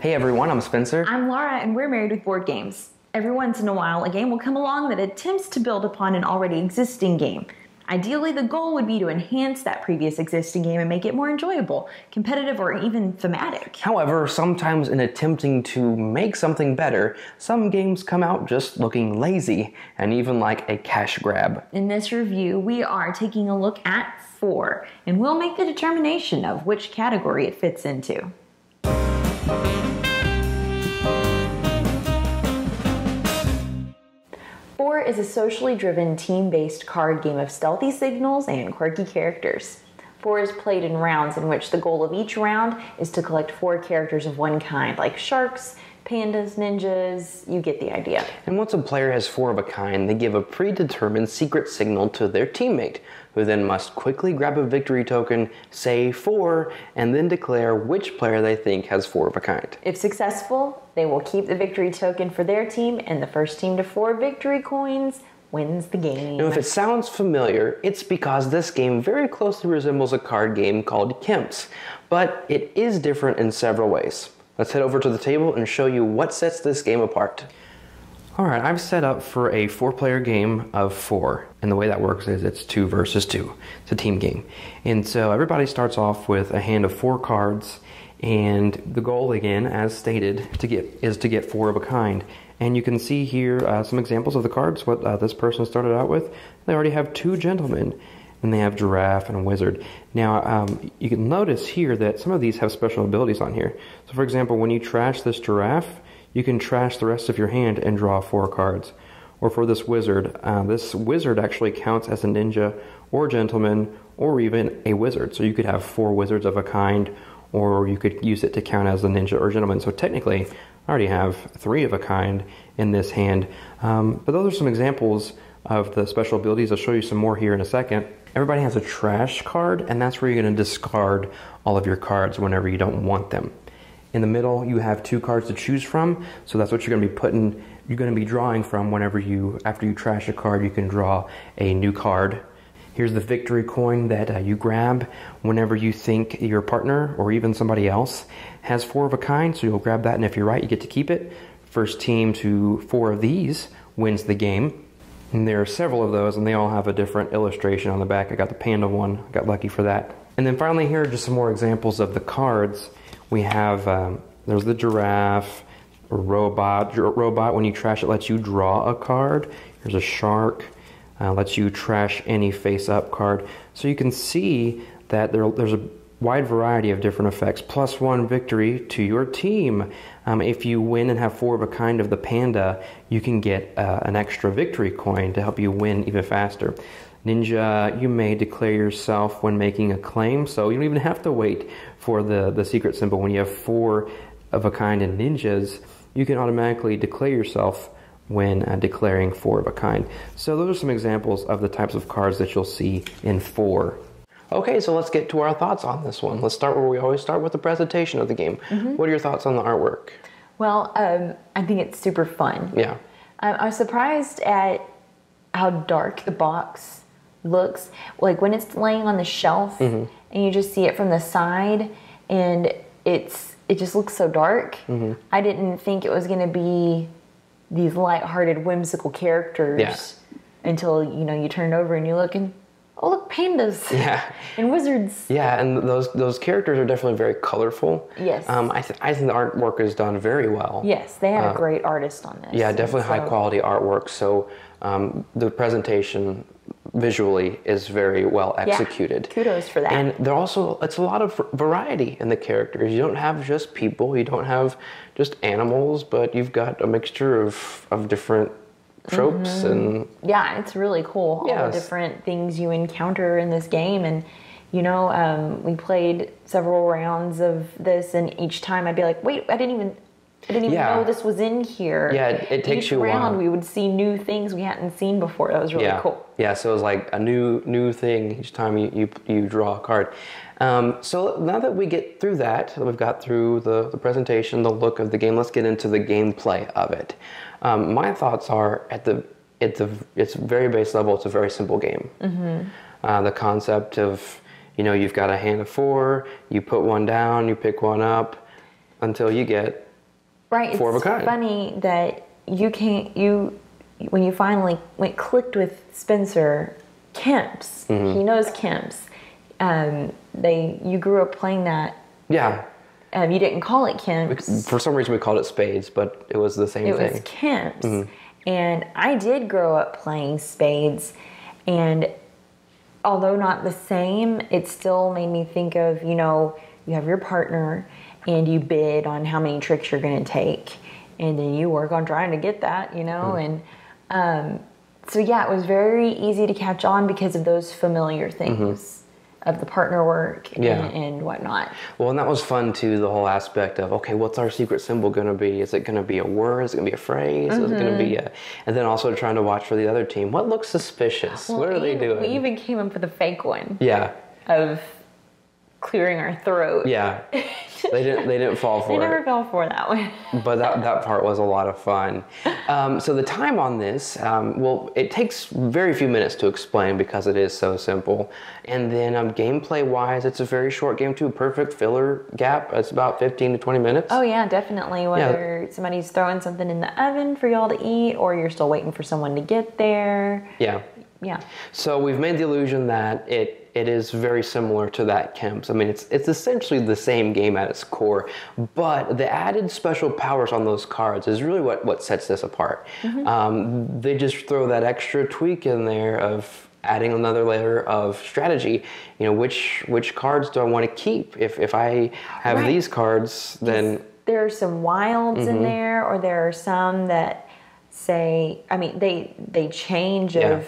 Hey everyone, I'm Spencer. I'm Laura, and we're Married with Board Games. Every once in a while, a game will come along that attempts to build upon an already existing game. Ideally, the goal would be to enhance that previous existing game and make it more enjoyable, competitive, or even thematic. However, sometimes in attempting to make something better, some games come out just looking lazy and even like a cash grab. In this review, we are taking a look at 4, and we'll make the determination of which category it fits into. 4 is a socially driven, team-based card game of stealthy signals and quirky characters. 4 is played in rounds in which the goal of each round is to collect 4 characters of one kind, like sharks, pandas, ninjas, you get the idea. And once a player has 4 of a kind, they give a predetermined secret signal to their teammate, who then must quickly grab a victory token, say 4, and then declare which player they think has 4 of a kind. If successful, they will keep the victory token for their team, and the first team to 4 victory coins wins the game. Now, if it sounds familiar, it's because this game very closely resembles a card game called Kemps, but it is different in several ways. Let's head over to the table and show you what sets this game apart. Alright, I've set up for a 4-player game of 4, and the way that works is it's 2 versus 2. It's a team game. And so everybody starts off with a hand of 4 cards, and the goal, again, as stated, is to get 4 of a kind. And you can see here some examples of the cards, what this person started out with. They already have 2 gentlemen, and they have giraffe and a wizard. Now, you can notice here that some of these have special abilities on here. So, for example, when you trash this giraffe, you can trash the rest of your hand and draw 4 cards. Or for this wizard actually counts as a ninja or gentleman or even a wizard. So you could have 4 wizards of a kind, or you could use it to count as a ninja or gentleman. So technically, I already have 3 of a kind in this hand. But those are some examples of the special abilities. I'll show you some more here in a second. Everybody has a trash card, and that's where you're going to discard all of your cards whenever you don't want them. In the middle, you have 2 cards to choose from, so that's what you're going to be drawing from whenever after you trash a card, you can draw a new card. Here's the victory coin that you grab whenever you think your partner or even somebody else has 4 of a kind, so you'll grab that, and if you're right, you get to keep it. First team to 4 of these wins the game. And there are several of those, and they all have a different illustration on the back. I got the panda one, I got lucky for that. And then finally here are just some more examples of the cards. We have, there's the giraffe, a robot. Robot, when you trash it, lets you draw a card. Here's a shark, lets you trash any face-up card. So you can see that there's a wide variety of different effects. +1 victory to your team. If you win and have 4 of a kind of the panda, you can get an extra victory coin to help you win even faster. Ninja, you may declare yourself when making a claim, so you don't even have to wait for the secret symbol. When you have 4 of a kind in ninjas, you can automatically declare yourself when declaring 4 of a kind. So those are some examples of the types of cards that you'll see in 4. Okay, so let's get to our thoughts on this one. Let's start where we always start, with the presentation of the game. What are your thoughts on the artwork? Well, I think it's super fun. Yeah. I was surprised at how dark the box looks. Like when it's laying on the shelf and you just see it from the side, and it just looks so dark. I didn't think it was going to be these light-hearted, whimsical characters until you turn it over and you look and oh look, pandas and wizards. Yeah, and those characters are definitely very colorful. Yes. I think the artwork is done very well. Yes, they had a great artist on this. Yeah, definitely high quality artwork. So the presentation visually is very well executed. Yeah, kudos for that. And it's a lot of variety in the characters. You don't have just people, you don't have just animals, but you've got a mixture of different tropes and yeah, it's really cool. All the different things you encounter in this game. And we played several rounds of this, and each time I'd be like, wait, I didn't even know this was in here. Yeah, it takes each you a round while. We would see new things we hadn't seen before. That was really cool. Yeah, so it was like a new thing each time you draw a card. So now that we get through that, we've got through the presentation, the look of the game, let's get into the gameplay of it. My thoughts are at its very base level, it's a very simple game. The concept of, you've got a hand of 4, you put one down, you pick one up until you get Right. Four of a It's kind. funny that when you finally clicked with Spencer, Kemps, he knows Kemps. You grew up playing that. Yeah. You didn't call it Kemps. For some reason, we called it Spades, but it was the same It thing. was Kemps. And I did grow up playing Spades, and although not the same, it still made me think of, you have your partner and you bid on how many tricks you're going to take, and then you work on trying to get that, and so yeah, it was very easy to catch on because of those familiar things of the partner work and whatnot. Well, and that was fun too, the whole aspect of, okay, what's our secret symbol going to be? Is it going to be a word? Is it going to be a phrase? Is it going to be and then also trying to watch for the other team. What looks suspicious? What are they doing? We even came up with a fake one. Yeah. Of clearing our throat. Yeah. They didn't fall for They it. never fell for that one. But that part was a lot of fun. So the time on this, it takes very few minutes to explain because it is so simple. And then gameplay-wise, it's a very short game too. Perfect filler gap. It's about 15 to 20 minutes. Oh yeah, definitely. Whether somebody's throwing something in the oven for y'all to eat, or you're still waiting for someone to get there. Yeah. Yeah. So we've made the illusion that it is very similar to that Kemps. I mean, it's essentially the same game at its core, but the added special powers on those cards is really what sets this apart. They just throw that extra tweak in there of adding another layer of strategy. Which cards do I want to keep? If I have these cards, then there are some wilds in there, or there are some that say, they change of.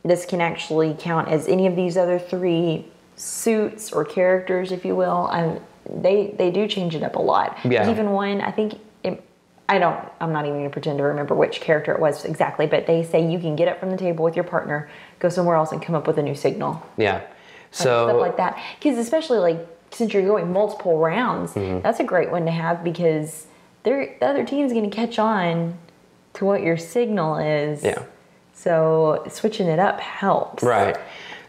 This can actually count as any of these other three suits or characters, if you will. They do change it up a lot. Yeah. There's even one, I think, I'm not even going to pretend to remember which character it was exactly, but they say you can get up from the table with your partner, go somewhere else, and come up with a new signal. Yeah. So stuff like that. Because especially since you're going multiple rounds, that's a great one to have, because the other team's going to catch on to what your signal is. Yeah. So switching it up helps. Right.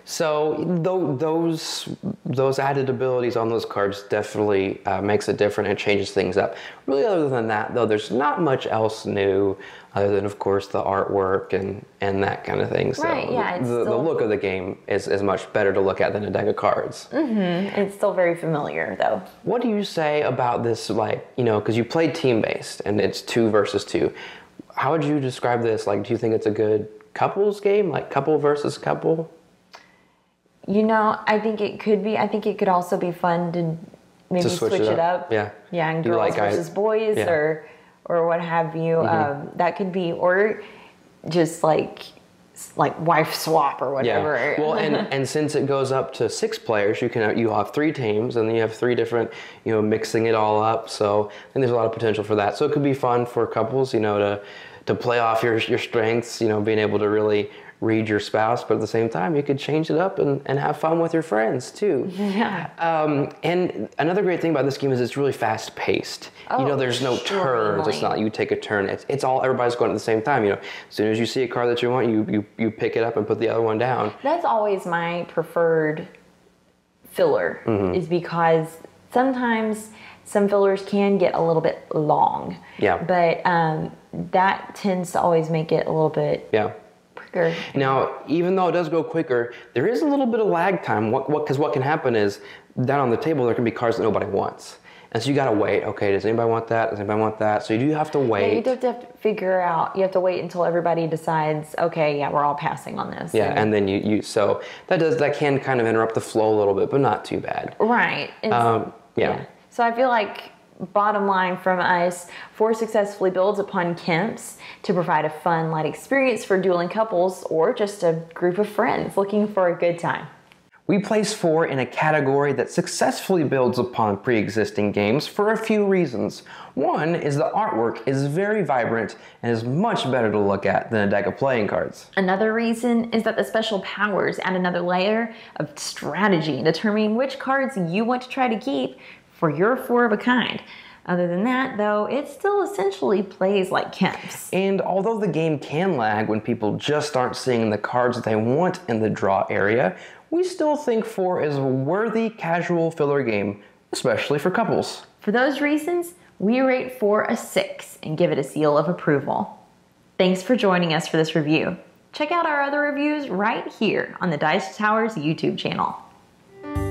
So those added abilities on those cards definitely makes it different and changes things up. Really, other than that, though, there's not much else new other than, of course, the artwork and that kind of thing. So right, yeah. The look of the game is much better to look at than a deck of cards. It's still very familiar, though. What do you say about this, because you play team-based and it's 2 versus 2. How would you describe this? Do you think it's a good couples game, like couple versus couple? I think it could be. I think it could also be fun to maybe switch it up. Yeah. Yeah, and girls versus boys or what have you. That could be, or just like wife swap or whatever. Yeah. Well, and since it goes up to 6 players, you'll have 3 teams, and then you have 3 different, mixing it all up. So I think there's a lot of potential for that. So it could be fun for couples, to play off your strengths, being able to really read your spouse, but at the same time, you could change it up and have fun with your friends too. Yeah. And another great thing about this game is it's really fast paced. There's no turns. It's not like you take a turn. It's all, everybody's going at the same time. As soon as you see a card that you want, you pick it up and put the other one down. That's always my preferred filler, is because sometimes some fillers can get a little bit long. Yeah. But that tends to always make it a little bit quicker. Now, even though it does go quicker, there is a little bit of lag time. Because what can happen is, down on the table, there can be cards that nobody wants. And so you gotta wait. Okay, does anybody want that? Does anybody want that? So you do have to wait. Yeah, you have to figure out. You have to wait until everybody decides. Okay, yeah, we're all passing on this. Yeah, and then so that can kind of interrupt the flow a little bit, but not too bad. Right. And yeah. So I feel like, bottom line from us, 4 successfully builds upon Kemps to provide a fun, light experience for dueling couples or just a group of friends looking for a good time. We place 4 in a category that successfully builds upon pre-existing games for a few reasons. One is the artwork is very vibrant and is much better to look at than a deck of playing cards. Another reason is that the special powers add another layer of strategy in determining which cards you want to try to keep for your 4 of a kind. Other than that, though, it still essentially plays like Kemps. And although the game can lag when people just aren't seeing the cards that they want in the draw area, we still think 4 is a worthy casual filler game, especially for couples. For those reasons, We rate 4 a 6 and give it a seal of approval. Thanks for joining us for this review. Check out our other reviews right here on the Dice Tower's YouTube channel.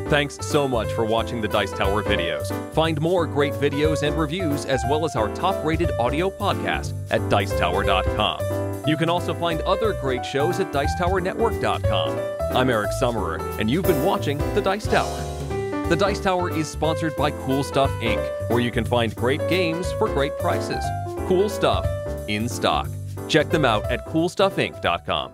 Thanks so much for watching the Dice Tower videos. Find more great videos and reviews as well as our top-rated audio podcast at Dicetower.com. You can also find other great shows at Dicetowernetwork.com. I'm Eric Summerer, and you've been watching The Dice Tower. The Dice Tower is sponsored by Cool Stuff Inc., where you can find great games for great prices. Cool stuff in stock. Check them out at CoolStuffInc.com.